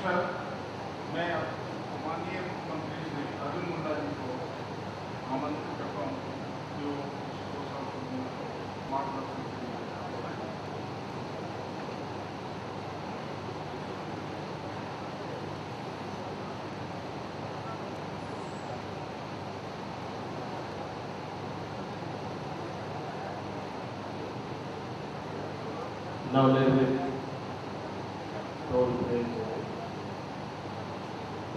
Sir, मैं माननीय मंत्री श्री अर्जुन मुंडा जी को आमंत्रित करता हूँ जो मार्गदर्शन के लिए बताएं। नवनिर्मित टोल ब्रिज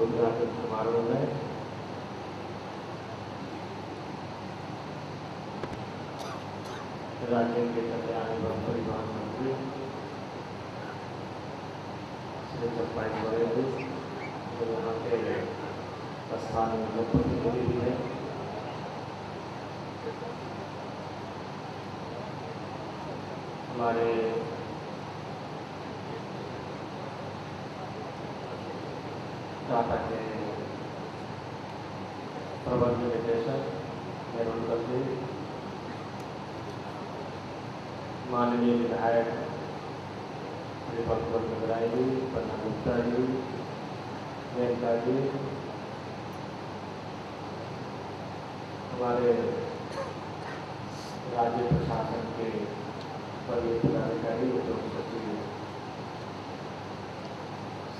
उद्घाटन समारोह में राज्य के कल्याण एवं परिवहन मंत्री श्री चंपाई मौर्य जी जो यहाँ के स्थानीय जनप्रतिनिधि भी हैं, हमारे टाटा के प्रबंध निदेशक मेरुलकर जी, माननीय विधायक दीपक बरगराई जी, पन्ना गुप्ता जी, मेनका जी, हमारे राज्य प्रशासन के वरीय पदाधिकारी उद्योग सचिव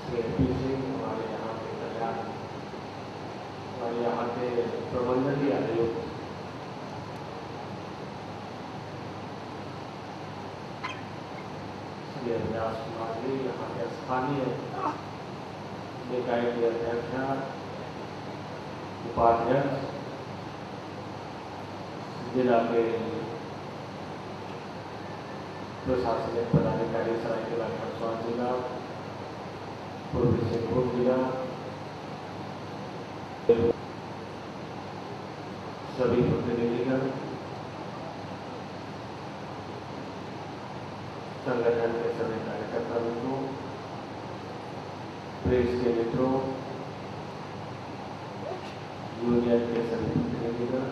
श्री पी सिंह, हमारे यहाँ के कल्याण, हमारे यहाँ के प्रबंधकीय आयुक्त श्री अभ्यास कुमार जी, यहाँ के स्थानीय निकाय के अध्यक्ष, उपाध्यक्ष, जिला के प्रशासनिक पदाधिकारी सरायकेला खरसावां जिला, पूर्वी सिंहभूम जिला, सभी प्रतिनिधिगण, संगठन के सभी कार्यकर्ताओं, प्रेस के मित्रों, यूनियन के सभी प्रतिनिधिगण,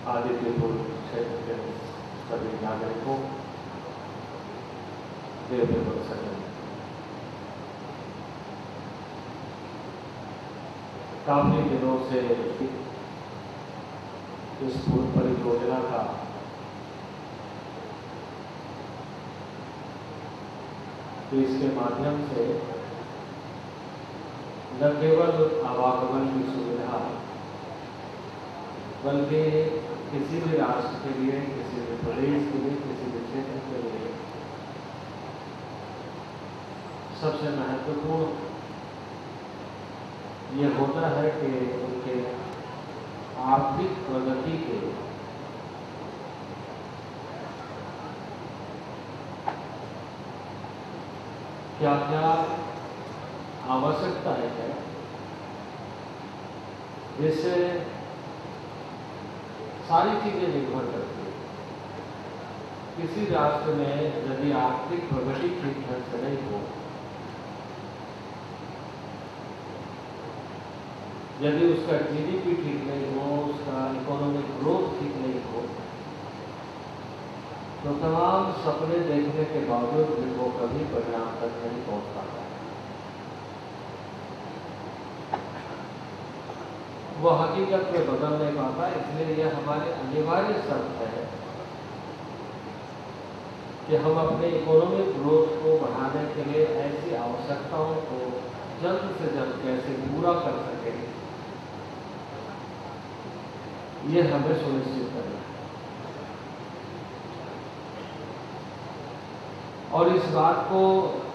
आदित्यपुर क्षेत्र के सभी नागरिकों, देवदेव सज्जन, काफी दिनों से इस पूर्ण परियोजना का इसके माध्यम से न केवल आवागमन की सुविधा बल्कि किसी भी राष्ट्र के लिए, किसी भी प्रदेश के लिए, किसी भी क्षेत्र के लिए सबसे महत्वपूर्ण ये होता है कि उनके आर्थिक प्रगति के क्या क्या आवश्यकताएं हैं, जिससे सारी चीजें निर्भर करती हैं। किसी राष्ट्र में यदि आर्थिक प्रगति ठीक ढंग से नहीं हो, यदि उसका जीडीपी ठीक नहीं हो, उसका इकोनॉमिक ग्रोथ ठीक नहीं हो, तो तमाम सपने देखने के बावजूद भी वो कभी परिणाम तक नहीं पहुंच पाता। वो हकीकत में बदल नहीं पाता। इसलिए यह हमारे अनिवार्य शर्त है कि हम अपने इकोनॉमिक ग्रोथ को बढ़ाने के लिए ऐसी आवश्यकताओं को जल्द से जल्द कैसे पूरा कर सकें, ये हमें सुनिश्चित करना है। और इस बात को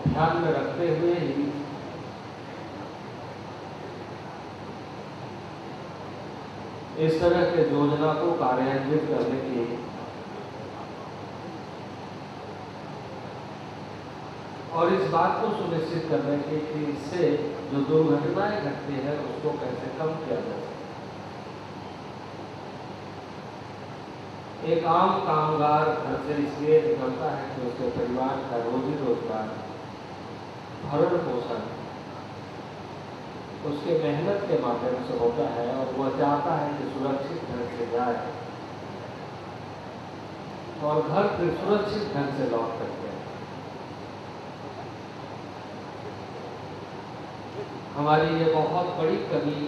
ध्यान में रखते हुए ही इस तरह के योजना को कार्यान्वित करने की और इस बात को सुनिश्चित करने की कि इससे जो दुर्घटनाएं घटती हैं उसको कैसे कम किया जा सके। एक आम कामगार घर से इसलिए निकलता है कि उसके परिवार का रोजी रोजगार, भरण पोषण उसके मेहनत के माध्यम से होता है और वह चाहता है कि सुरक्षित ढंग से जाए और घर फिर सुरक्षित ढंग से लौट करके। हमारी ये बहुत बड़ी कमी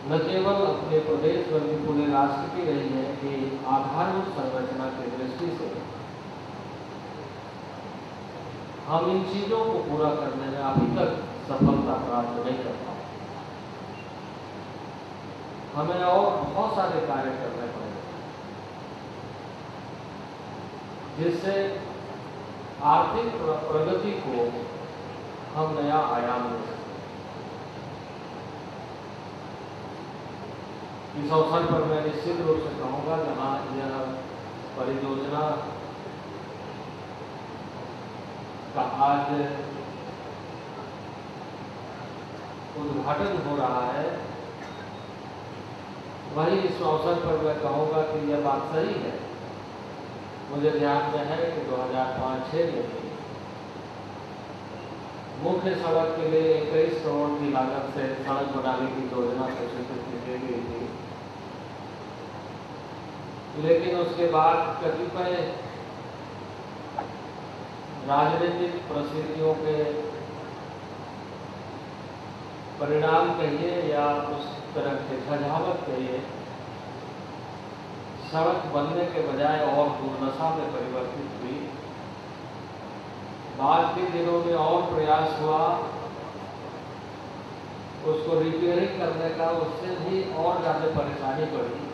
न केवल अपने प्रदेश बल्कि पूरे राष्ट्र की रही है कि आधारभूत संरचना की दृष्टि से हम इन चीजों को पूरा करने में अभी तक सफलता प्राप्त नहीं कर पाए। हमें और बहुत सारे कार्य करने पड़ेंगे जिससे आर्थिक प्रगति को हम नया आयाम दे सकें। इस अवसर पर मैं निश्चित रूप से कहूँगा, जहाँ यह परियोजना का आज उद्घाटन हो रहा है, वही इस अवसर पर मैं कहूँगा कि यह बात सही है। मुझे ध्यान में है कि 2005-06 में मुख्य सड़क के लिए 21 करोड़ की लागत से सड़क बनाने की योजना को स्वीकृति दे गई थी, लेकिन उसके बाद कतिपय राजनीतिक परिस्थितियों के परिणाम कहिए या उस तरह के झंझावत कहिए, सड़क बनने के बजाय और दुर्दशा में परिवर्तित हुई। बाद के दिनों में और प्रयास हुआ उसको रिपेयरिंग करने का, उससे भी और ज़्यादा परेशानी बढ़ी।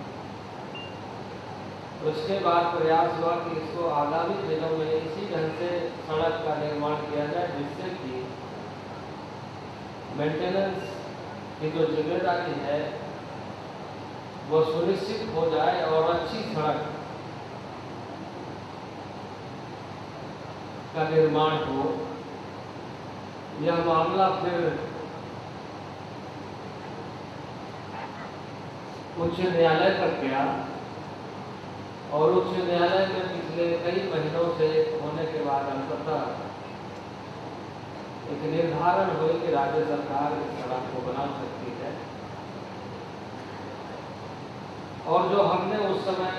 उसके बाद प्रयास हुआ कि इसको आगामी दिनों में इसी ढंग से सड़क का निर्माण किया जाए जिससे कि मेंटेनेंस की जो जिम्मेदारी है वो सुनिश्चित हो जाए और अच्छी सड़क का निर्माण हो। यह मामला फिर उच्च न्यायालय तक गया और उच्च न्यायालय में पिछले कई महीनों से होने के बाद अंततः एक निर्धारण हुए कि राज्य सरकार इस सड़क को बना सकती है। और जो हमने उस समय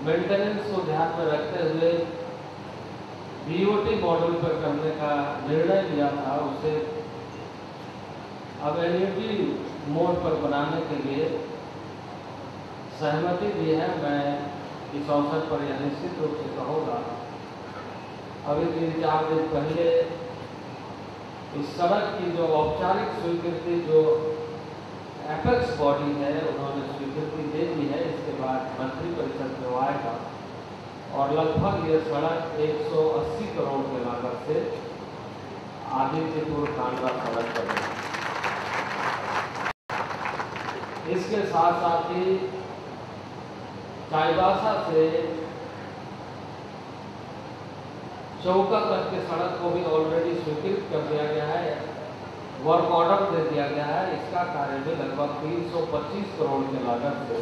मेंटेनेंस को ध्यान में रखते हुए बीओटी मॉडल पर करने का निर्णय लिया था, उसे अब एनयूटी मोड पर बनाने के लिए सहमति दी है। मैं इस अवसर पर यह निश्चित रूप से कहूँगा, अभी 3-4 दिन पहले इस सड़क की जो औपचारिक स्वीकृति जो एपेक्स बॉडी है उन्होंने स्वीकृति दे दी है। इसके बाद मंत्री परिषद में आएगा और लगभग ये सड़क 180 करोड़ की लागत से आदित्यपुर कांडला सड़क बनेगी। इसके साथ साथ ही चाईबासा से चौका तक के सड़क को भी ऑलरेडी स्वीकृत कर दिया गया है, वर्क ऑर्डर दे दिया गया है। इसका कार्य भी लगभग 325 करोड़ की लागत से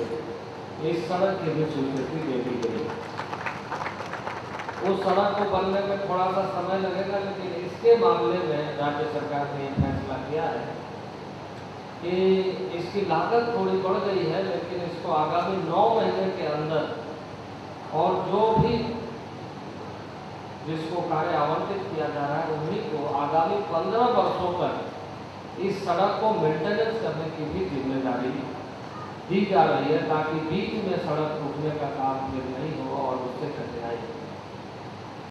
इस सड़क की भी स्वीकृति दे दी गई। उस सड़क को बनने में थोड़ा सा समय लगेगा, लेकिन इसके मामले में राज्य सरकार ने फैसला किया है कि इसकी लागत थोड़ी बढ़ गई है, लेकिन इसको आगामी 9 महीने के अंदर और जो भी जिसको कार्य आवंटित किया जा रहा है उन्हीं को आगामी 15 वर्षों तक इस सड़क को मेंटेनेंस करने की भी जिम्मेदारी दी जा रही है, ताकि बीच में सड़क टूटने का काम फिर नहीं हो और उससे कठिनाई